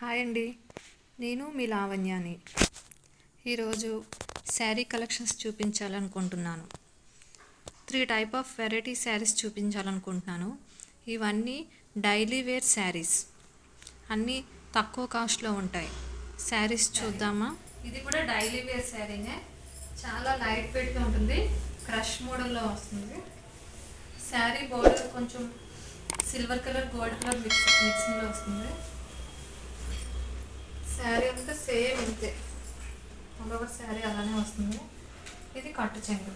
Hi అండి, నేను మీ లావణ్యాని. ఈరోజు శారీ కలెక్షన్స్ చూపించాలనుకుంటున్నాను. 3 టైప్ ఆఫ్ వెరైటీ శారీస్ చూపించాలనుకుంటున్నాను. ఇవన్నీ డైలీ వేర్ శారీస్, అన్నీ తక్కువ కాస్ట్లో ఉంటాయి. శారీస్ చూద్దామా? ఇది కూడా డైలీ వేర్ శారీనే. చాలా లైట్ వెయిట్గా ఉంటుంది, క్రష్ మోడల్లో వస్తుంది. శారీ బోర్డర్ కొంచెం సిల్వర్ కలర్, గోల్డ్ కలర్ మిక్సింగ్లో వస్తుంది. శారీ అంతా సేమ్ ఇంతే, ఒక శారీ అలానే వస్తుంది. ఇది కట్టు చెంగు,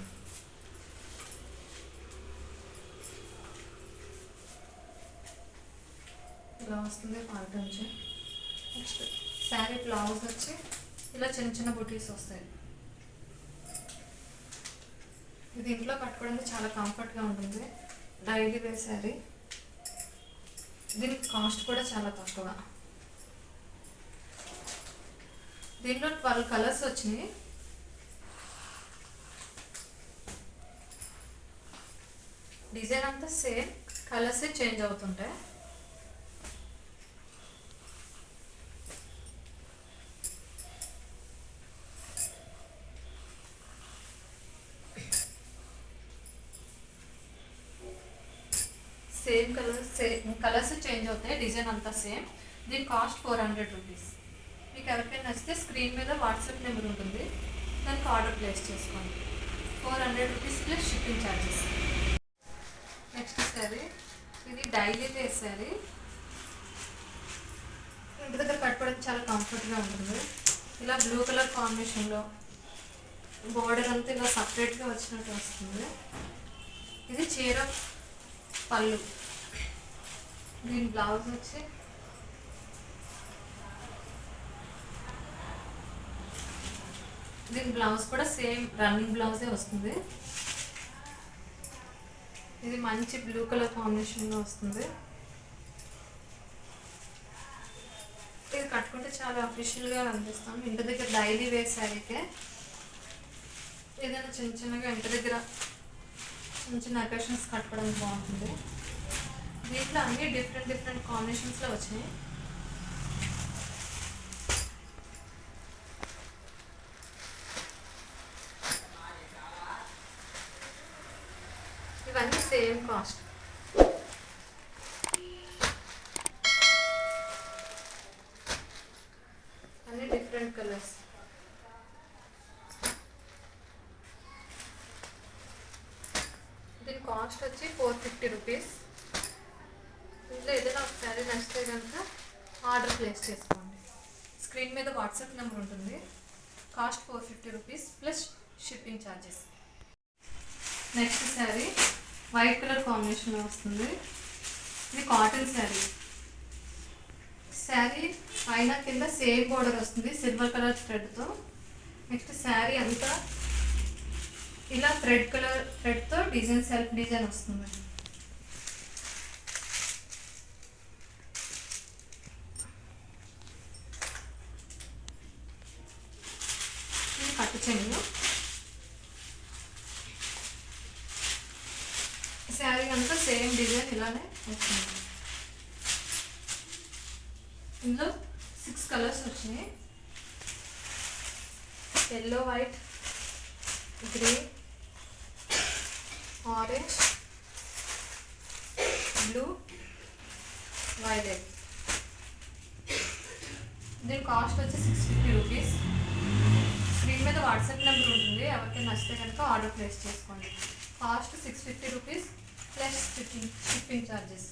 ఇలా వస్తుంది పార్ట్ నుంచి. నెక్స్ట్ శారీ బ్లౌజ్ వచ్చి ఇలా చిన్న చిన్న బుటీస్ వస్తాయి. ఇది ఇంట్లో కట్టుకోవడానికి చాలా కంఫర్ట్గా ఉంటుంది. Daily wear sari. దీనికి కాస్ట్ కూడా చాలా తక్కువ. దీంట్లో 12 కలర్స్ వచ్చినాయి. డిజైన్ అంతా సేమ్, కలర్సే చేంజ్ అవుతుంటాయి. సేమ్ కలర్స్ చేంజ్ అవుతాయి, డిజైన్ అంతా సేమ్. దీని కాస్ట్ 400 రూపీస్. మీకు ఎవరికైనా నచ్చితే స్క్రీన్ మీద వాట్సాప్ నెంబర్ ఉంటుంది, దానికి ఆర్డర్ ప్లేస్ చేసుకోండి. 400 rupees plus shipping charges. Next sari, ఇది డైలీ వేర్ శారీ. ఇంటి దగ్గర కట్టుకోవడానికి చాలా కంఫర్ట్గా ఉంటుంది. ఇలా బ్లూ కలర్ కాంబినేషన్లో బోర్డర్ అంతా ఇలా సపరేట్గా వచ్చినట్టు వస్తుంది. ఇది చీర పళ్ళు. దీని బ్లౌజ్ వచ్చి దీని బ్లౌజ్ కూడా సేమ్ రన్నింగ్ బ్లౌజే వస్తుంది. ఇది మంచి బ్లూ కలర్ కాంబినేషన్లో వస్తుంది. ఇది కట్టుకుంటే చాలా అఫీషియల్గా అనిపిస్తాం. ఇంటి దగ్గర డైలీ వేర్ శారీకే ఏదైనా చిన్న చిన్నగా ఇంటి దగ్గర చిన్న చిన్న అకేషన్స్ కట్టుకోవడానికి బాగుంటుంది. దీంట్లో అన్ని డిఫరెంట్ కాంబినేషన్స్లో వచ్చినాయి. ఇవన్నీ సేమ్ కాస్ట్. అన్ని డిఫరెంట్ కలర్స్. దీని కాస్ట్ వచ్చి 450 రూపీస్. ఇంట్లో ఏదైనా ఒక శారీ నచ్చితే కనుక ఆర్డర్ ప్లేస్ చేసుకోండి. స్క్రీన్ మీద వాట్సాప్ నెంబర్ ఉంటుంది. Cost 450 rupees plus shipping charges. Next sari white colour కాంబినేషన్లో వస్తుంది. ఇది కాటన్ శారీ. శారీ పైన కింద సేమ్ బోర్డర్ వస్తుంది సిల్వర్ కలర్ థ్రెడ్తో. నెక్స్ట్ శారీ అంతా ఇలా థ్రెడ్తో డిజైన్, సెల్ఫ్ డిజైన్ వస్తుంది. ఇది కట్టు చెంగు. శారీ అంతా సేమ్ డిజైన్ ఇలానే వస్తుంది. ఇందులో 6 కలర్స్ వచ్చినాయి. Yellow, white, green, orange, blue, violet. దీని కాస్ట్ వచ్చి 650 రూపీస్. స్క్రీన్ మీద వాట్సాప్ నెంబర్ ఉంటుంది, ఎవరికైనా నచ్చితే కనుక ఆర్డర్ ప్లేస్ చేసుకోండి. Cost 650 rupees plus shipping charges.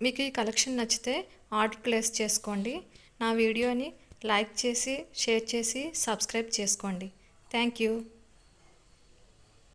మీకు ఈ కలెక్షన్ నచ్చితే ఆర్డర్ ప్లేస్ చేసుకోండి. నా వీడియోని లైక్ చేసి, షేర్ చేసి, సబ్స్క్రైబ్ చేసుకోండి. Thank you.